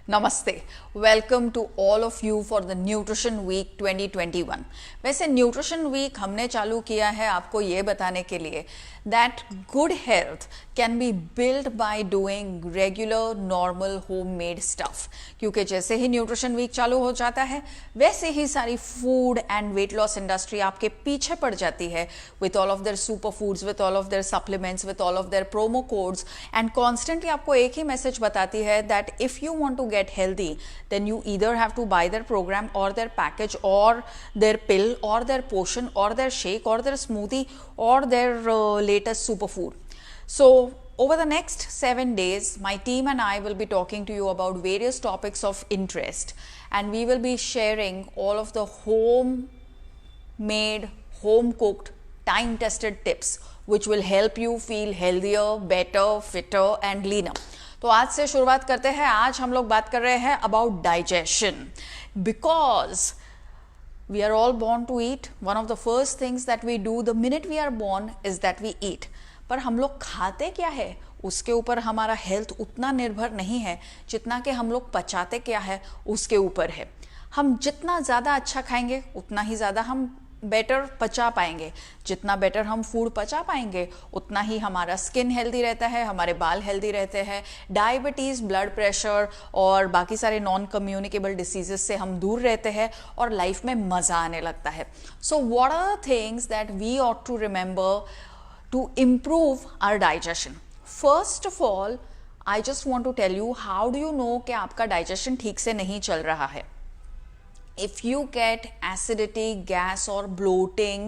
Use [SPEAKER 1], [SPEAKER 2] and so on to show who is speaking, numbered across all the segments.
[SPEAKER 1] नमस्ते, welcome to all of you for the nutrition week 2021। वैसे nutrition week हमने चालू किया है आपको ये बताने के लिए that good health can be build by doing regular normal home made stuff. क्योंकि जैसे ही न्यूट्रिशन वीक चालू हो जाता है वैसे ही सारी food and weight loss industry आपके पीछे पड़ जाती है with all of their super foods, with all of their supplements, with all of their promo codes and constantly आपको एक ही मैसेज बताती है that if you want to get healthy then you either have to buy their program or their package or their pill or their potion or their shake or their smoothie or their latest superfood. So over the next 7 days my team and I will be talking to you about various topics of interest and we will be sharing all of the home made, home cooked, time tested tips which will help you feel healthier, better, fitter and leaner. तो आज से शुरुआत करते हैं। आज हम लोग बात कर रहे हैं about digestion because we are all born to eat. One of the first things that we do the minute we are born is that we eat. पर हम लोग खाते क्या है उसके ऊपर हमारा हेल्थ उतना निर्भर नहीं है जितना कि हम लोग पचाते क्या है उसके ऊपर है। हम जितना ज़्यादा अच्छा खाएंगे उतना ही ज़्यादा हम बेटर पचा पाएंगे। जितना बेटर हम फूड पचा पाएंगे उतना ही हमारा स्किन हेल्दी रहता है, हमारे बाल हेल्दी रहते हैं, डायबिटीज़, ब्लड प्रेशर और बाकी सारे नॉन कम्युनिकेबल डिसीजेस से हम दूर रहते हैं और लाइफ में मज़ा आने लगता है। So what are the things that we ought to remember to improve our digestion? First of all I just want to tell you how do you know कि आपका डाइजेशन ठीक से नहीं चल रहा है। If you get acidity, gas or bloating,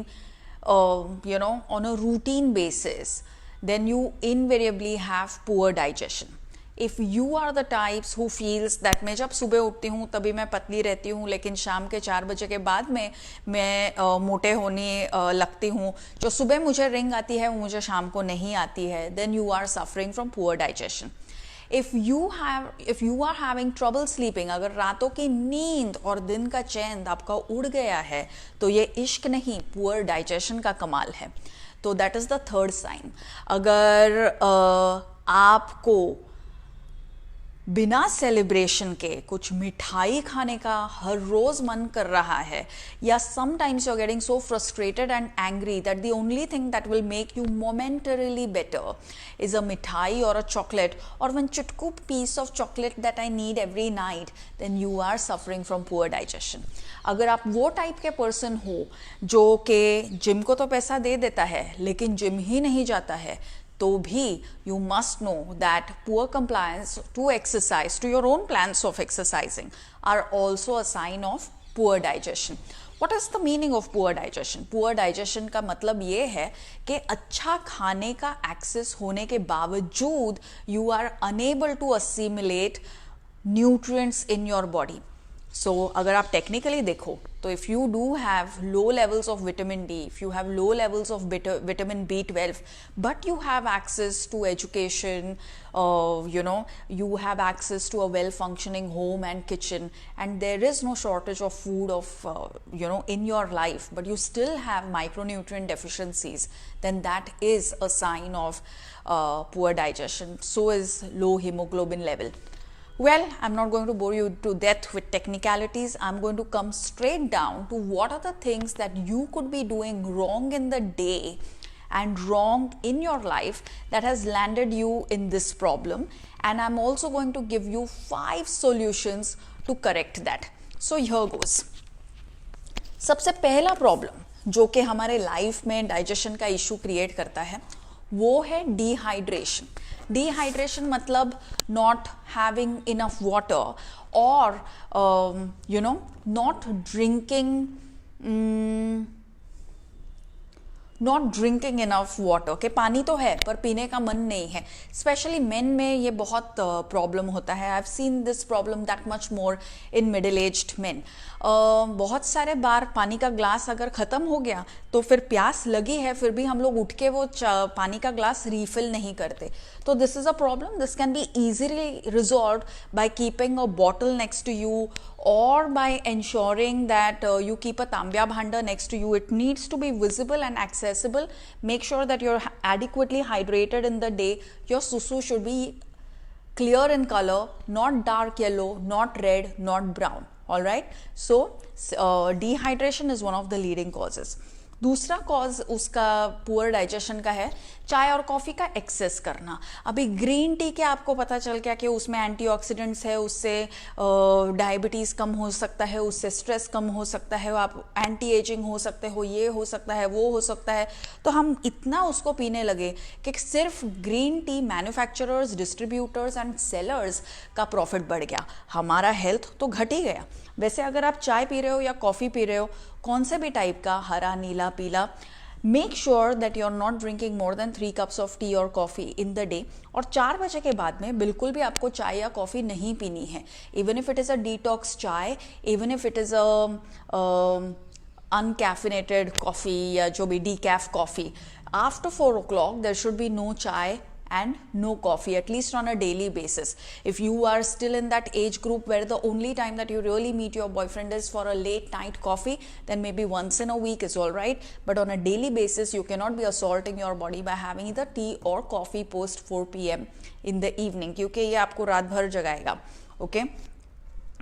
[SPEAKER 1] on a routine basis, then you invariably have poor digestion. If you are the types who feels that मैं जब सुबह उठती हूँ तभी मैं पतली रहती हूँ लेकिन शाम के 4 बजे के बाद में मैं मोटे होने लगती हूँ, जो सुबह मुझे रिंग आती है वो मुझे शाम को नहीं आती है, then you are suffering from poor digestion. If you are having trouble sleeping, अगर रातों की नींद और दिन का चैन आपका उड़ गया है तो ये इश्क नहीं, पुअर डाइजेशन का कमाल है। तो that is the third sign. अगर आपको बिना सेलिब्रेशन के कुछ मिठाई खाने का हर रोज मन कर रहा है या sometimes you are getting so frustrated and angry that the only thing that will make you momentarily better is a mithai और अ चॉकलेट और वन चुटकू piece of chocolate that I need every night, then you are suffering from poor digestion. अगर आप वो type के person हो जो कि जिम को तो पैसा दे देता है लेकिन जिम ही नहीं जाता है तो भी you must know that poor compliance to exercise, to your own plans of exercising are also a sign of poor digestion. What is the meaning of poor digestion? Poor digestion का मतलब ये है कि अच्छा खाने का access होने के बावजूद you are unable to assimilate nutrients in your body. So अगर आप टेक्निकली देखो तो if you do have low levels of vitamin D, if you have low levels of vitamin B12 but you have access to education, you have access to a well functioning home and kitchen and there is no shortage of food in your life but you still have micronutrient deficiencies, then that is a sign of poor digestion. So is low hemoglobin level. Well, I'm not going to bore you to death with technicalities. I'm going to come straight down to what are the things that you could be doing wrong in the day and wrong in your life that has landed you in this problem. And I'm also going to give you 5 solutions to correct that. So here goes. सबसे पहला problem जो कि हमारे life में digestion का issue create करता है वो है डिहाइड्रेशन। डिहाइड्रेशन मतलब नॉट हैविंग इनफ वाटर और नॉट ड्रिंकिंग इनफ वाटर के पानी तो है पर पीने का मन नहीं है। स्पेशली मेन में ये बहुत प्रॉब्लम होता है। I have seen this problem that much more in middle aged main. बहुत सारे बार पानी का ग्लास अगर ख़त्म हो गया तो फिर प्यास लगी है फिर भी हम लोग उठ के वो पानी का ग्लास रीफिल नहीं करते। तो this is a problem. This can be easily resolve by keeping a bottle next to you or by ensuring that you keep a tambya bhanda next to you. It needs to be visible and accessible. Make sure that you're adequately hydrated in the day. Your susu should be clear in color, not dark yellow, not red, not brown. All right. So dehydration is one of the leading causes. दूसरा cause उसका poor digestion का है चाय और coffee का access करना. अभी green tea के आपको पता चल गया कि उसमें एंटीऑक्सीडेंट्स है, उससे डायबिटीज़ कम हो सकता है, उससे स्ट्रेस कम हो सकता है, आप एंटी एजिंग हो सकते हो, ये हो सकता है, वो हो सकता है. तो हम इतना उसको पीने लगे कि सिर्फ green tea manufacturers, distributors and sellers का प्रॉफिट बढ़ गया, हमारा हेल्थ तो घट ही गया. वैसे अगर आप चाय पी रहे हो या कॉफ़ी पी रहे हो, कौन से भी टाइप का, हरा, नीला, पीला, make sure that you are not drinking more than 3 cups of tea और कॉफ़ी इन द डे. और 4 बजे के बाद में बिल्कुल भी आपको चाय या कॉफ़ी नहीं पीनी है. Even if it is a detox chai, even if it is a uncaffeinated coffee या जो भी decaf coffee, after 4 o'clock there should be no chai and no coffee, at least on a daily basis. If you are still in that age group where the only time that you really meet your boyfriend is for a late night coffee, then maybe once in a week is all right. But on a daily basis, you cannot be assaulting your body by having either tea or coffee post 4 p.m. in the evening, क्योंकि ये आपको रात भर जगाएगा. Okay.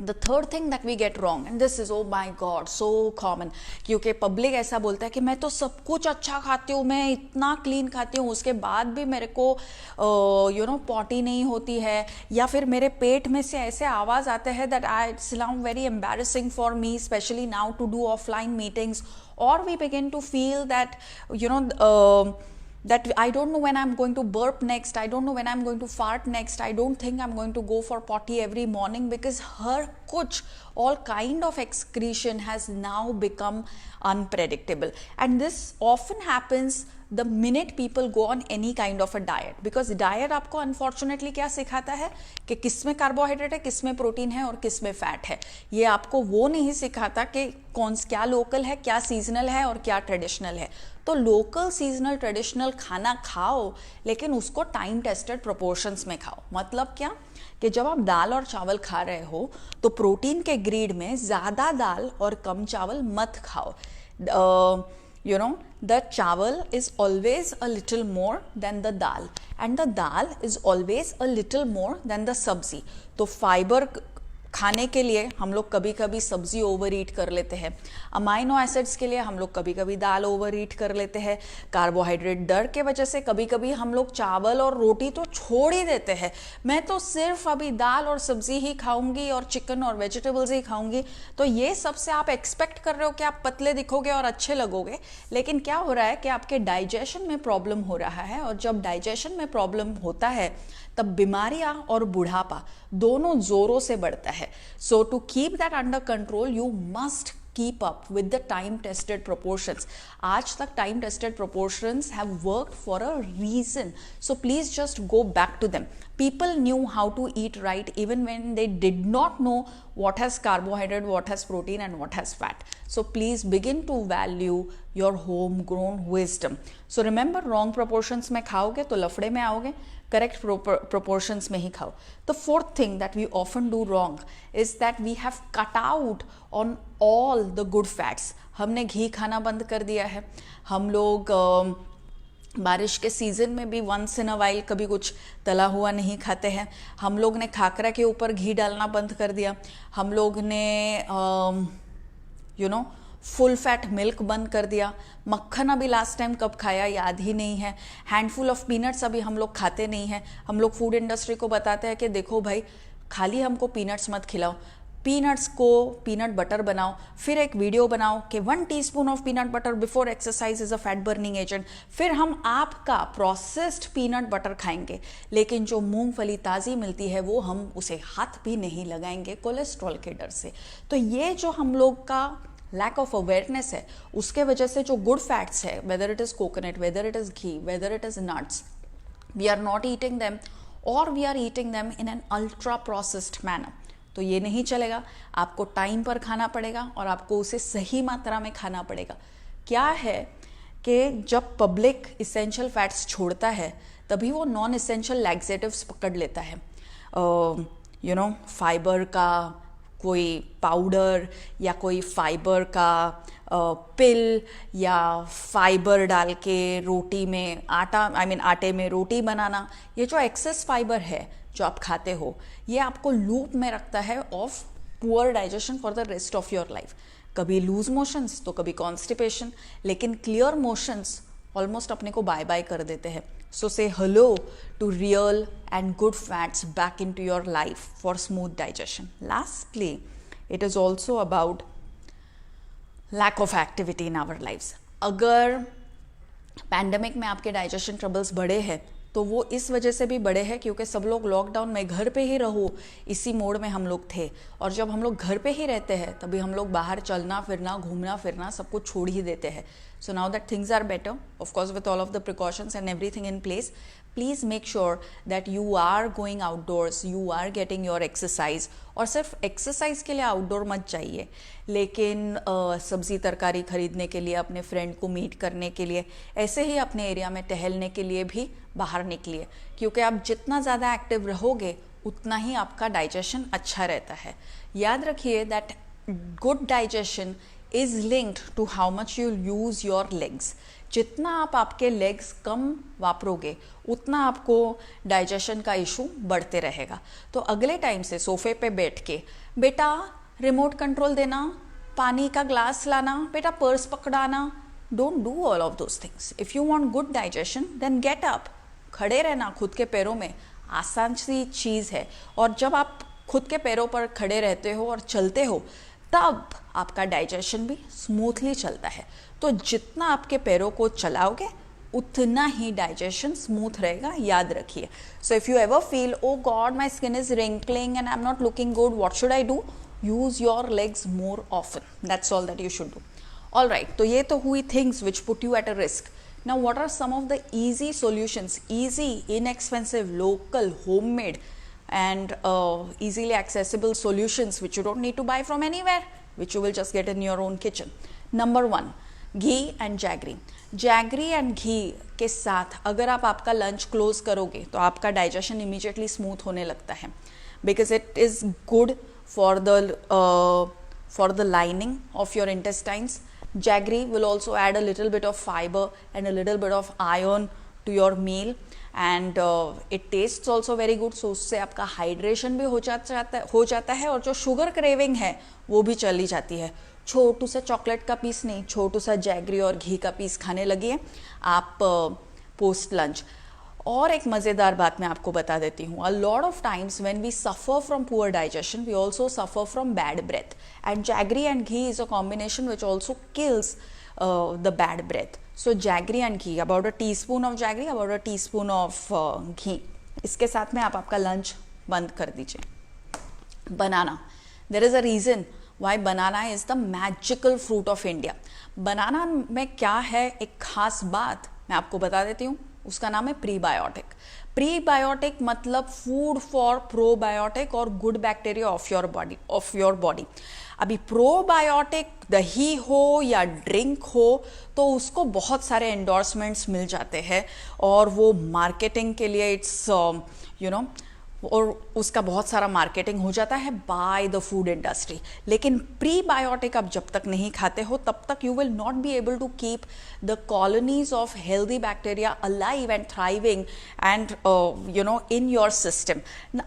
[SPEAKER 1] The third thing that we get wrong, and this is, oh my god, so common, क्योंकि public ऐसा बोलता है कि मैं तो सब कुछ अच्छा खाती हूँ, मैं इतना क्लीन खाती हूँ, उसके बाद भी मेरे को पॉटी नहीं होती है, या फिर मेरे पेट में से ऐसे आवाज़ आते हैं that it's now very embarrassing for me, especially now to do offline meetings, or we begin to feel that that I don't know when I'm going to burp next, I don't know when I'm going to fart next, I don't think I'm going to go for potty every morning, because her kuch, all kind of excretion has now become unpredictable. And this often happens the minute people go on any kind of a diet, because diet आपको unfortunately क्या सिखाता है कि किस में carbohydrate है, किस में प्रोटीन है और किस में फैट है. ये आपको वो नहीं सिखाता कि क्या लोकल है, क्या सीजनल है और क्या ट्रेडिशनल है. तो लोकल, सीजनल, ट्रेडिशनल खाना खाओ, लेकिन उसको टाइम टेस्टेड प्रोपोर्शंस में खाओ. मतलब क्या कि जब आप दाल और चावल खा रहे हो तो प्रोटीन के ग्रीड में ज़्यादा दाल और कम चावल मत खाओ. The chawal is always a little more than the dal, and the dal is always a little more than the sabzi. तो फाइबर खाने के लिए हम लोग कभी कभी सब्जी ओवर ईट कर लेते हैं, अमाइनो एसिड्स के लिए हम लोग कभी कभी दाल ओवर ईट कर लेते हैं, कार्बोहाइड्रेट डर के वजह से कभी कभी हम लोग चावल और रोटी तो छोड़ ही देते हैं. मैं तो सिर्फ अभी दाल और सब्जी ही खाऊंगी और चिकन और वेजिटेबल्स ही खाऊंगी. तो ये सबसे आप एक्सपेक्ट कर रहे हो कि आप पतले दिखोगे और अच्छे लगोगे, लेकिन क्या हो रहा है कि आपके डाइजेशन में प्रॉब्लम हो रहा है, और जब डाइजेशन में प्रॉब्लम होता है तब बीमारियां और बुढ़ापा दोनों जोरों से बढ़ता है. So to keep that under control you must keep up with the time tested proportions. आज तक time tested proportions have worked for a reason, so please just go back to them. People knew how to eat right even when they did not know what has carbohydrate, what has protein and what has fat. So please begin to value your homegrown wisdom. So remember, wrong proportions में खाओगे तो लफड़े में आओगे, correct proportions में ही खाओ. The fourth thing that we often do wrong is that we have cut out on all the good fats. हमने घी खाना बंद कर दिया है. हम लोग बारिश के सीज़न में भी वंस इन अ वाइल कभी कुछ तला हुआ नहीं खाते हैं. हम लोग ने खाकरा के ऊपर घी डालना बंद कर दिया. हम लोग ने फुल फैट मिल्क बंद कर दिया. मक्खन अभी लास्ट टाइम कब खाया याद ही नहीं है. हैंडफुल ऑफ पीनट्स अभी हम लोग खाते नहीं हैं. हम लोग फूड इंडस्ट्री को बताते हैं कि देखो भाई, खाली हमको पीनट्स मत खिलाओ, पीनट्स को पीनट बटर बनाओ, फिर एक वीडियो बनाओ कि 1 teaspoon of peanut butter before exercise is a fat burning agent. फिर हम आपका प्रोसेस्ड पीनट बटर खाएंगे, लेकिन जो मूंगफली ताज़ी मिलती है वो हम उसे हाथ भी नहीं लगाएंगे कोलेस्ट्रॉल के डर से. तो ये जो हम लोग का लैक ऑफ अवेयरनेस है, उसके वजह से जो गुड फैट्स है, whether it is coconut, whether it is ghee, whether it is nuts, we are not eating them, और we are eating them in an ultra processed manner. तो ये नहीं चलेगा. आपको टाइम पर खाना पड़ेगा और आपको उसे सही मात्रा में खाना पड़ेगा. क्या है कि जब पब्लिक इसेंशियल फैट्स छोड़ता है तभी वो नॉन इसेंशियल लैक्सेटिव्स पकड़ लेता है. फाइबर का कोई पाउडर या कोई फाइबर का पिल, या फाइबर डाल के रोटी में आटा, आटे में रोटी बनाना. ये जो एक्सेस फाइबर है जो आप खाते हो, ये आपको लूप में रखता है of poor digestion for the rest of your life. कभी लूज मोशंस तो कभी कॉन्स्टिपेशन, लेकिन क्लियर मोशंस ऑलमोस्ट अपने को बाय बाय कर देते हैं। So say hello to real and good fats back in to your life for smooth digestion. Lastly, it is also about lack of activity in our lifes. अगर pandemic में आपके digestion troubles बढ़े हैं तो वो इस वजह से भी बड़े हैं क्योंकि सब लोग लॉकडाउन में घर पे ही रहो इसी मोड में हम लोग थे, और जब हम लोग घर पे ही रहते हैं तभी हम लोग बाहर चलना फिरना घूमना फिरना सब कुछ छोड़ ही देते हैं। So now that things are better, of course with all of the precautions and everything in place, please make sure that you are going outdoors, you are getting your exercise. और सिर्फ एक्सरसाइज के लिए outdoor मत जाइए, लेकिन सब्जी तरकारी खरीदने के लिए, अपने फ्रेंड को मीट करने के लिए, ऐसे ही अपने एरिया में टहलने के लिए भी बाहर निकलिए, क्योंकि आप जितना ज़्यादा एक्टिव रहोगे उतना ही आपका डाइजेशन अच्छा रहता है। याद रखिए that good digestion is linked to how much you use your legs. जितना आप आपके लेग्स कम वापरोगे उतना आपको डाइजेशन का इशू बढ़ते रहेगा। तो अगले टाइम से सोफे पे बैठ के, बेटा रिमोट कंट्रोल देना, पानी का ग्लास लाना, बेटा पर्स पकड़ाना, don't do all of those things. If you want good digestion then get up. खड़े रहना खुद के पैरों में आसान सी चीज़ है, और जब आप खुद के पैरों पर खड़े रहते हो और चलते हो तब आपका डाइजेशन भी स्मूथली चलता है। तो जितना आपके पैरों को चलाओगे उतना ही डाइजेशन स्मूथ रहेगा, याद रखिए। So if you ever feel oh God my skin is wrinkling and I am not looking good, what should I do? Use your legs more often, that's all that you should do. All right, तो ये तो हुई things which put you at a risk. Now, what are some of the easy solutions, easy, inexpensive, local, homemade, and easily accessible solutions which you don't need to buy from anywhere, which you will just get in your own kitchen? Number 1, ghee and jaggery. Jaggery and ghee के साथ अगर आप आपका lunch close करोगे तो आपका digestion immediately smooth होने लगता है, because it is good for the lining of your intestines. Jaggery will also add a little bit of fiber and a little bit of iron to your meal, and it tastes also very good. So उससे आपका hydration भी हो जाता है और जो sugar craving है वो भी चली जाती है। छोटू सा चॉकलेट का पीस नहीं, छोटू सा जैगरी और घी का पीस खाने लगिए आप पोस्ट लंच। और एक मज़ेदार बात मैं आपको बता देती हूँ, a lot of times when we suffer from poor digestion we also suffer from bad breath, and jaggery and ghee is a combination which also kills the bad breath. So jaggery and ghee, about a teaspoon of jaggery, about a teaspoon of ghee. इसके साथ में आप आपका lunch बंद कर दीजिए. Banana. There is a reason why banana is the magical fruit of India. Banana में क्या है एक खास बात मैं आपको बता देती हूँ, उसका नाम है प्रीबायोटिक. प्रीबायोटिक मतलब फूड फॉर प्रोबायोटिक और good bacteria of your body. अभी प्रोबायोटिक दही हो या ड्रिंक हो तो उसको बहुत सारे एंडोर्समेंट्स मिल जाते हैं और वो मार्केटिंग के लिए इट्स और उसका बहुत सारा मार्केटिंग हो जाता है बाय द फूड इंडस्ट्री. लेकिन प्रीबायोटिक आप जब तक नहीं खाते हो तब तक you will not be able to keep the colonies of healthy bacteria alive and thriving and in your system.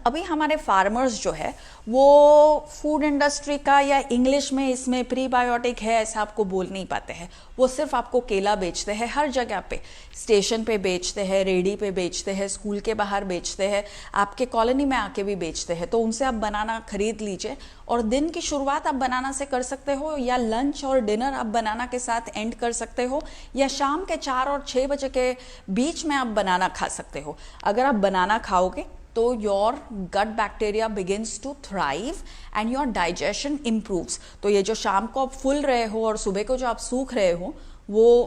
[SPEAKER 1] अभी हमारे फार्मर्स जो है वो फूड इंडस्ट्री का या इंग्लिश में इसमें प्रीबायोटिक है ऐसा आपको बोल नहीं पाते हैं. वो सिर्फ आपको केला बेचते हैं हर जगह पे, स्टेशन पे बेचते हैं, रेडी पे बेचते हैं, स्कूल के बाहर बेचते हैं, आपके कॉलोनी में आके भी बेचते हैं. तो उनसे आप बनाना खरीद लीजिए और दिन की शुरुआत आप बनाना से कर सकते हो, या लंच और डिनर आप बनाना के साथ एंड कर सकते हो, या शाम के 4 और 6 बजे के बीच में आप बनाना खा सकते हो. अगर आप बनाना खाओगे तो your gut bacteria begins to thrive and your digestion improves. तो ये जो शाम को आप फुल रहे हो और सुबह को जो आप सूख रहे हो वो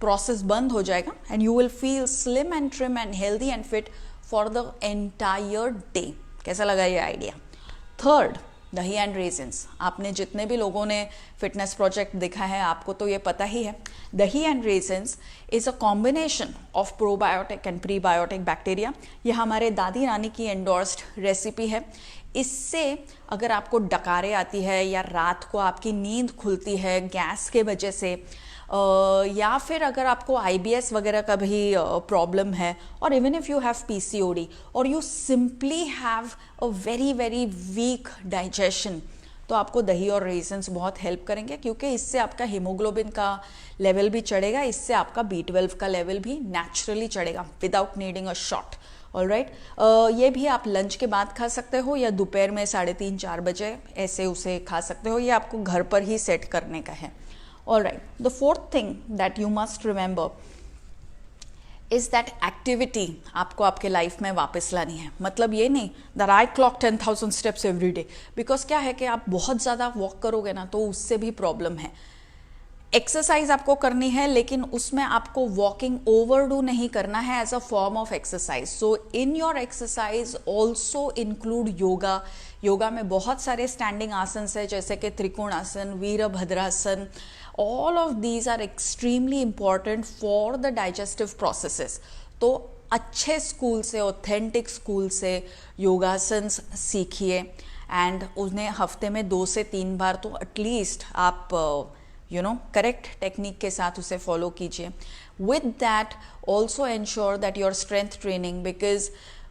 [SPEAKER 1] प्रोसेस बंद हो जाएगा and you will feel slim and trim and healthy and fit for the entire day. कैसा लगा ये आइडिया? थर्ड, दही एंड रेजिन्स. आपने जितने भी लोगों ने फिटनेस प्रोजेक्ट देखा है आपको तो ये पता ही है. दही and resins is a combination of probiotic and prebiotic bacteria. ये हमारे दादी नानी की एंडोर्स्ड रेसिपी है. इससे अगर आपको डकारे आती है या रात को आपकी नींद खुलती है गैस के वजह से, या फिर अगर आपको IBS वगैरह का भी प्रॉब्लम है, और even if you have PCOD और you simply have a very very weak digestion, तो आपको दही और रेजिन्स बहुत हेल्प करेंगे, क्योंकि इससे आपका हीमोग्लोबिन का लेवल भी चढ़ेगा, इससे आपका B12 का लेवल भी नेचुरली चढ़ेगा without needing a shot. Alright, ये भी आप लंच के बाद खा सकते हो या दोपहर में 3:30-4 बजे ऐसे उसे खा सकते हो, ये आपको घर पर ही सेट करने का है। Alright, the fourth thing that you must remember is that activity आपको आपके लाइफ में वापस लानी है। मतलब ये नहीं that I clock 10,000 steps every day, because क्या है कि आप बहुत ज़्यादा वॉक करोगे ना तो उससे भी प्रॉब्लम है। एक्सरसाइज आपको करनी है, लेकिन उसमें आपको वॉकिंग ओवरडू नहीं करना है as a form of exercise. So in your exercise also include yoga. Yoga में बहुत सारे स्टैंडिंग आसन है, जैसे कि त्रिकोणासन, वीरभद्रासन। All of these are extremely important for the digestive processes. तो अच्छे स्कूल से, ऑथेंटिक स्कूल से योगासन्स सीखिए, एंड उन्हें हफ्ते में 2 से 3 बार तो एटलीस्ट आप करेक्ट टेक्निक के साथ उसे फॉलो कीजिए। With that also ensure that your strength training, because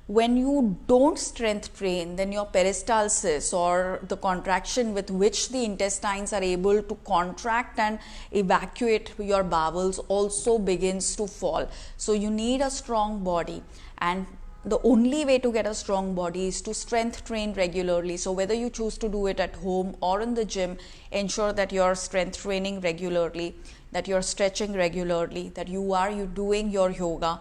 [SPEAKER 1] when you don't strength train, then your peristalsis, or the contraction with which the intestines are able to contract and evacuate your bowels, also begins to fall. So you need a strong body, and the only way to get a strong body is to strength train regularly. So whether you choose to do it at home or in the gym, ensure that you're strength training regularly, that you're stretching regularly, that you doing your yoga,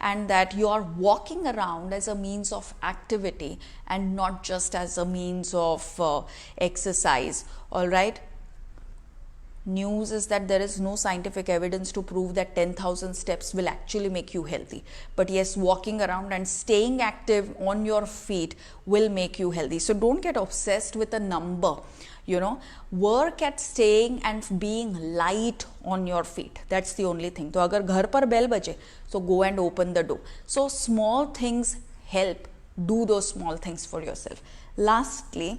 [SPEAKER 1] and that you are walking around as a means of activity and not just as a means of exercise. All right, news is that there is no scientific evidence to prove that 10,000 steps will actually make you healthy, but yes, walking around and staying active on your feet will make you healthy. So don't get obsessed with a number, work at staying and being light on your feet. That's the only thing. तो अगर घर पर bell बजे, so go and open the door. So small things help. Do those small things for yourself. Lastly,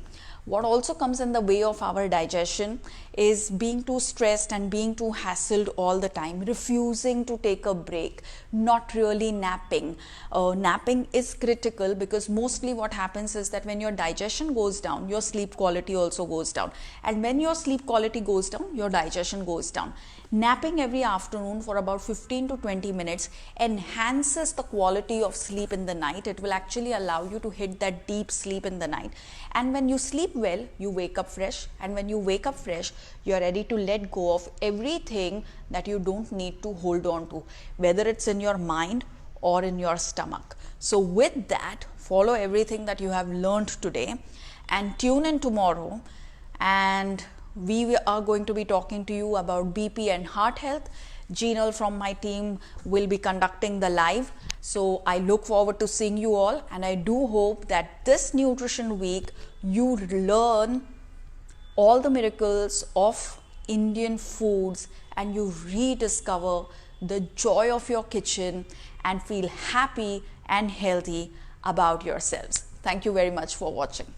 [SPEAKER 1] what also comes in the way of our digestion is being too stressed and being too hassled all the time, refusing to take a break, not really napping. Napping is critical, because mostly what happens is that when your digestion goes down, your sleep quality also goes down, and when your sleep quality goes down, your digestion goes down. Napping every afternoon for about 15 to 20 minutes enhances the quality of sleep in the night. It will actually allow you to hit that deep sleep in the night, and when you sleep well, you wake up fresh, and when you wake up fresh, you are ready to let go of everything that you don't need to hold on to, whether it's in your mind or in your stomach. So with that, follow everything that you have learned today, and tune in tomorrow, and we are going to be talking to you about BP and heart health. Jinal from my team will be conducting the live. So I look forward to seeing you all, and I do hope that this nutrition week you learn all the miracles of Indian foods, and you rediscover the joy of your kitchen and feel happy and healthy about yourselves. Thank you very much for watching.